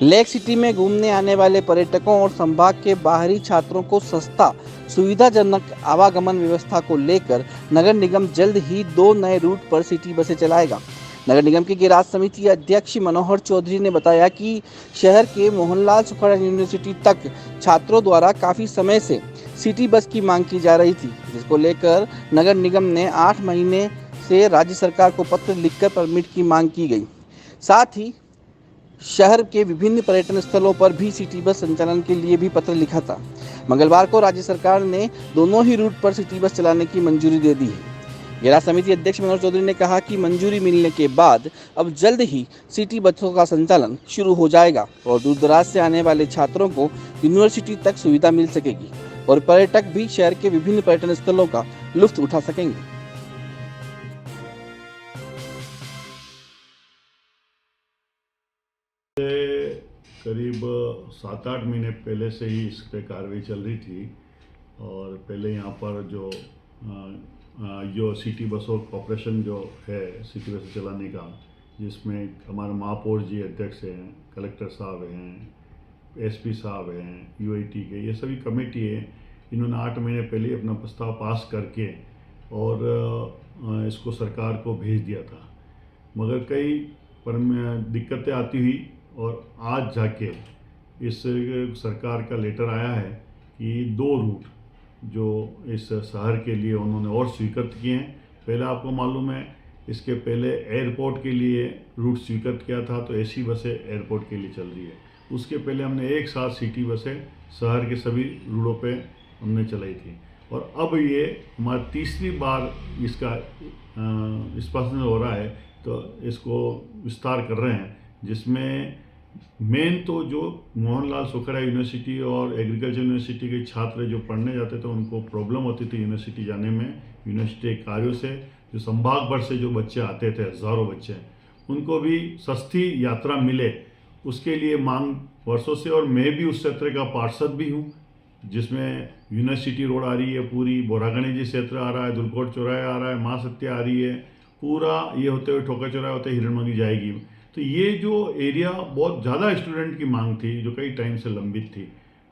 Lake city में घूमने आने वाले पर्यटकों और संभाग के बाहरी छात्रों को सस्ता सुविधाजनक आवागमन व्यवस्था को लेकर नगर निगम जल्द ही 2 नए रूट पर सिटी बसें चलाएगा। नगर निगम के गिराज समिति अध्यक्ष मनोहर चौधरी ने बताया कि शहर के मोहनलाल सुखाड़ा यूनिवर्सिटी तक छात्रों द्वारा काफ़ी समय से सिटी बस की मांग की जा रही थी, जिसको लेकर नगर निगम ने 8 महीने से राज्य सरकार को पत्र लिखकर परमिट की मांग की गई। साथ ही शहर के विभिन्न पर्यटन स्थलों पर भी सिटी बस संचालन के लिए भी पत्र लिखा था। मंगलवार को राज्य सरकार ने दोनों ही रूट पर सिटी बस चलाने की मंजूरी दे दी है। जिला समिति अध्यक्ष मनोहर चौधरी ने कहा कि मंजूरी मिलने के बाद अब जल्द ही सिटी बसों का संचालन शुरू हो जाएगा और दूर दराज से आने वाले छात्रों को यूनिवर्सिटी तक सुविधा मिल सकेगी और पर्यटक भी शहर के विभिन्न पर्यटन स्थलों का लुत्फ उठा सकेंगे। करीब 7-8 महीने पहले से ही इस पे कार्रवाई चल रही थी और पहले यहाँ पर जो सिटी बसों कॉर्पोरेशन जो है सिटी बसें चलाने का, जिसमें हमारे महापौर जी अध्यक्ष हैं, कलेक्टर साहब हैं, एसपी साहब हैं, यूआईटी के, ये सभी कमेटी है। इन्होंने 8 महीने पहले अपना प्रस्ताव पास करके और इसको सरकार को भेज दिया था, मगर कई दिक्कतें आती हुई और आज जाके इस सरकार का लेटर आया है कि 2 रूट जो इस शहर के लिए उन्होंने और स्वीकृत किए हैं। पहले आपको मालूम है, इसके पहले एयरपोर्ट के लिए रूट स्वीकृत किया था, तो एसी बसें एयरपोर्ट के लिए चल रही है। उसके पहले हमने एक साथ सिटी बसें शहर के सभी रूटों पे हमने चलाई थी और अब ये हमारी तीसरी बार इसका स्पष्ट हो रहा है, तो इसको विस्तार कर रहे हैं, जिसमें मेन तो जो मोहनलाल सुखाड़ा यूनिवर्सिटी और एग्रीकल्चर यूनिवर्सिटी के छात्र जो पढ़ने जाते थे उनको प्रॉब्लम होती थी यूनिवर्सिटी जाने में। यूनिवर्सिटी के कार्यों से जो संभाग भर से जो बच्चे आते थे, हज़ारों बच्चे, उनको भी सस्ती यात्रा मिले, उसके लिए मांग वर्षों से। और मैं भी उस क्षेत्र का पार्षद भी हूँ, जिसमें यूनिवर्सिटी रोड आ रही है, पूरी बोरागणी जी क्षेत्र आ रहा है, दुलकोट चौराहा आ रहा है, माँ सत्या आ रही है, पूरा ये होते हुए ठोकर चौराहा होते हिरणमंगी जाएगी। तो ये जो एरिया बहुत ज़्यादा स्टूडेंट की मांग थी, जो कई टाइम से लंबित थी।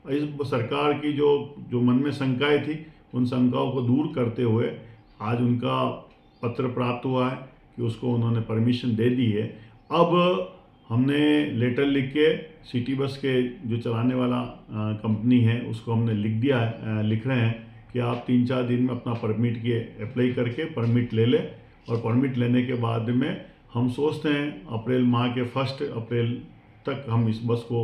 इस सरकार की जो मन में शंकाएं थी, उन शंकाओं को दूर करते हुए आज उनका पत्र प्राप्त हुआ है कि उसको उन्होंने परमिशन दे दी है। अब हमने लेटर लिख के सिटी बस के जो चलाने वाला कंपनी है उसको हमने लिख रहे हैं कि आप 3-4 दिन में अपना परमिट के अप्लाई करके परमिट ले लें, और परमिट लेने के बाद में हम सोचते हैं अप्रैल माह के 1 अप्रैल तक हम इस बस को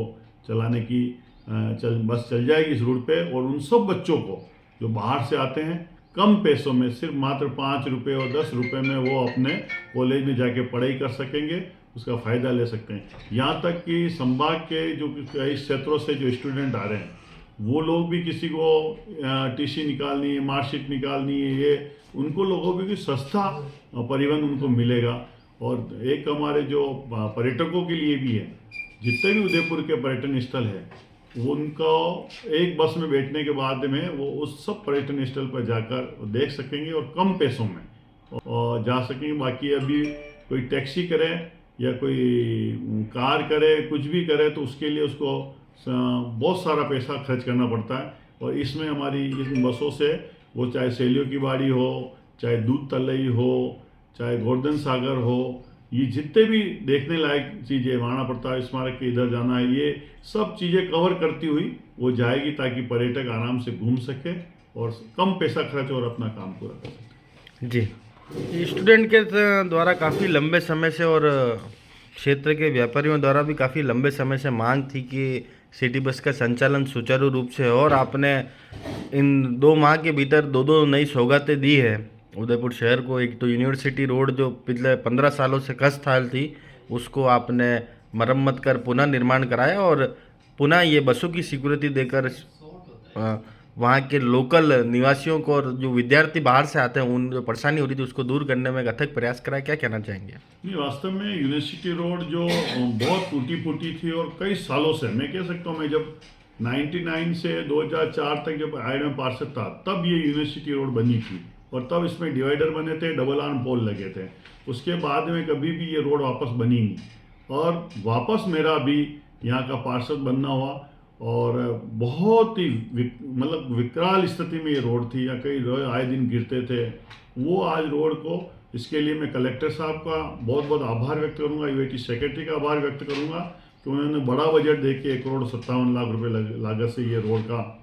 चलाने की बस चल जाएगी इस रूट पे। और उन सब बच्चों को जो बाहर से आते हैं, कम पैसों में, सिर्फ मात्र 5 रुपये और 10 रुपये में वो अपने कॉलेज में जाके पढ़ाई कर सकेंगे, उसका फ़ायदा ले सकते हैं। यहाँ तक कि संभाग के जो कई क्षेत्रों से जो स्टूडेंट आ रहे हैं, वो लोग भी किसी को टीसी निकालनी है, मार्कशीट निकालनी है, ये उनको लोगों भी सस्ता परिवहन उनको मिलेगा। और एक हमारे जो पर्यटकों के लिए भी है, जितने भी उदयपुर के पर्यटन स्थल है, उनको एक बस में बैठने के बाद में वो उस सब पर्यटन स्थल पर जाकर देख सकेंगे और कम पैसों में और जा सकेंगे। बाकी अभी कोई टैक्सी करे या कोई कार करे, कुछ भी करे, तो उसके लिए उसको बहुत सारा पैसा खर्च करना पड़ता है। और इसमें हमारी इन बसों से, वो चाहे सैलियों की बाड़ी हो, चाहे दूध तलई हो, चाहे गोवर्धन सागर हो, ये जितने भी देखने लायक चीज़ें, महाराणा प्रताप स्मारक के इधर जाना है, ये सब चीज़ें कवर करती हुई वो जाएगी, ताकि पर्यटक आराम से घूम सके और कम पैसा खर्च और अपना काम पूरा कर सके। जी, स्टूडेंट के द्वारा काफ़ी लंबे समय से और क्षेत्र के व्यापारियों द्वारा भी काफ़ी लंबे समय से मांग थी कि सिटी बस का संचालन सुचारू रूप से हो, और आपने इन 2 माह के भीतर 2 नई सौगातें दी है उदयपुर शहर को। एक तो यूनिवर्सिटी रोड जो पिछले 15 सालों से खस्ताहाल थी, उसको आपने मरम्मत कर पुनः निर्माण कराया, और पुनः ये बसों की सिक्योरिटी देकर वहाँ के लोकल निवासियों को और जो विद्यार्थी बाहर से आते हैं उन जो परेशानी हो रही थी उसको दूर करने में एक अथक प्रयास कराया। क्या कहना चाहेंगे? नहीं, वास्तव में यूनिवर्सिटी रोड जो बहुत टूटी फूटी थी और कई सालों से, मैं कह सकता हूँ, मैं जब 99 से 2004 तक जब आईआईटी में पार्षद था, तब ये यूनिवर्सिटी रोड बनी थी और तब इसमें डिवाइडर बने थे, डबल आर्म पोल लगे थे। उसके बाद में कभी भी ये रोड वापस बनी नहीं, और वापस मेरा भी यहाँ का पार्षद बनना हुआ और बहुत ही मतलब विकराल स्थिति में ये रोड थी, या कई रोड आए दिन गिरते थे। वो आज रोड को, इसके लिए मैं कलेक्टर साहब का बहुत बहुत आभार व्यक्त करूंगा, यूएटी सेक्रेटरी का आभार व्यक्त करूंगा कि उन्होंने बड़ा बजट दे के 1,57,00,000 रुपये लागत से ये रोड का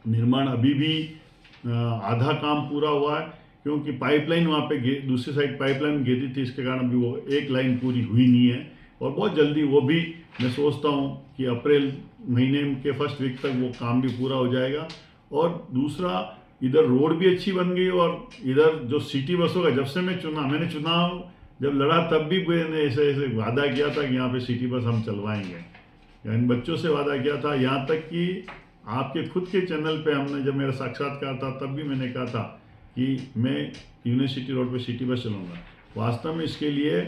निर्माण, अभी भी आधा काम पूरा हुआ है, क्योंकि पाइपलाइन वहाँ पे दूसरी साइड पाइपलाइन गिरी थी, इसके कारण अभी वो एक लाइन पूरी हुई नहीं है। और बहुत जल्दी वो भी, मैं सोचता हूँ कि अप्रैल महीने के फर्स्ट वीक तक वो काम भी पूरा हो जाएगा। और दूसरा, इधर रोड भी अच्छी बन गई, और इधर जो सिटी बसों का, जब से मैंने चुनाव जब लड़ा तब भी मैंने ऐसे वादा किया था कि यहाँ पे सिटी बस हम चलवाएंगे, यानी बच्चों से वादा किया था। यहाँ तक कि आपके खुद के चैनल पे हमने, जब मेरा साक्षात्कार था तब भी मैंने कहा था कि मैं यूनिवर्सिटी रोड पे सिटी बस चलाऊँगा। वास्तव में इसके लिए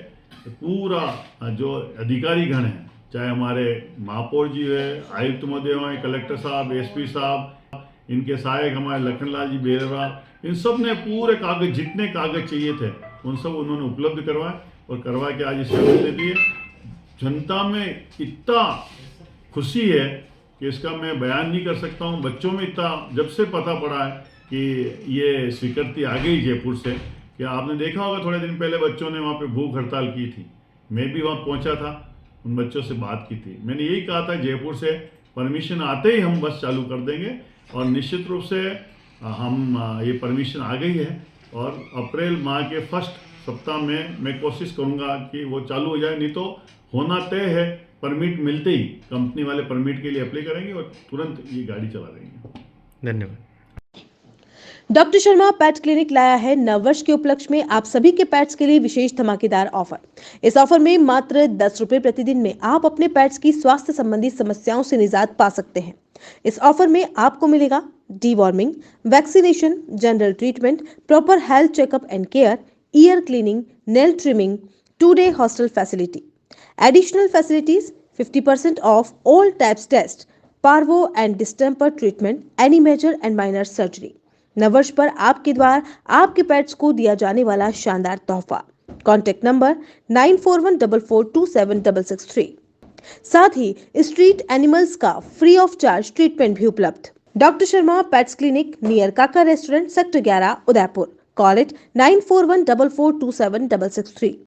पूरा जो अधिकारी गण है, चाहे हमारे महापौर जी है, आयुक्त महोदय हैं, कलेक्टर साहब, एसपी साहब, इनके सहायक हमारे लखनलाल जी बेरवा, इन सब ने पूरे कागज, जितने कागज चाहिए थे उन सब उन्होंने उपलब्ध करवाए और करवा के आज इसे दे दिए। जनता में इतना खुशी है कि इसका मैं बयान नहीं कर सकता हूँ। बच्चों में इतना, जब से पता पड़ा है कि ये स्वीकृति आ गई जयपुर से, कि आपने देखा होगा थोड़े दिन पहले बच्चों ने वहाँ पे भूख हड़ताल की थी, मैं भी वहाँ पहुँचा था, उन बच्चों से बात की थी। मैंने यही कहा था जयपुर से परमिशन आते ही हम बस चालू कर देंगे, और निश्चित रूप से हम ये परमिशन आ गई है, और अप्रैल माह के फर्स्ट सप्ताह में मैं कोशिश करूँगा कि वो चालू हो जाए। नहीं तो होना तय है, परमिट मिलते ही कंपनी वाले परमिट के लिए अप्लाई करेंगे और तुरंत ये गाड़ी चला देंगे। धन्यवाद। डॉक्टर शर्मा पेट क्लिनिक लाया है नववर्ष के उपलक्ष्य में आप सभी के पेट्स के लिए विशेष धमाकेदार ऑफर। इस ऑफर में मात्र 10 रुपए प्रतिदिन में आप अपने पेट्स की स्वास्थ्य संबंधी समस्याओं से निजात पा सकते हैं। इस ऑफर में आपको मिलेगा deworming, vaccination, general treatment, proper health checkup and care, ear cleaning, nail trimming, 2-day hostel facility, additional facilities, 50% off all types test, parvo and distemper treatment, any major and minor surgery. नववर्ष पर आपके द्वारा आपके pets को दिया जाने वाला शानदार तोहफा। Contact number 9414427663। साथ ही स्ट्रीट एनिमल्स का फ्री ऑफ चार्ज ट्रीटमेंट भी उपलब्ध। Doctor Sharma pets clinic near Kaka restaurant, sector 11, Udaipur. Call it 9414427663।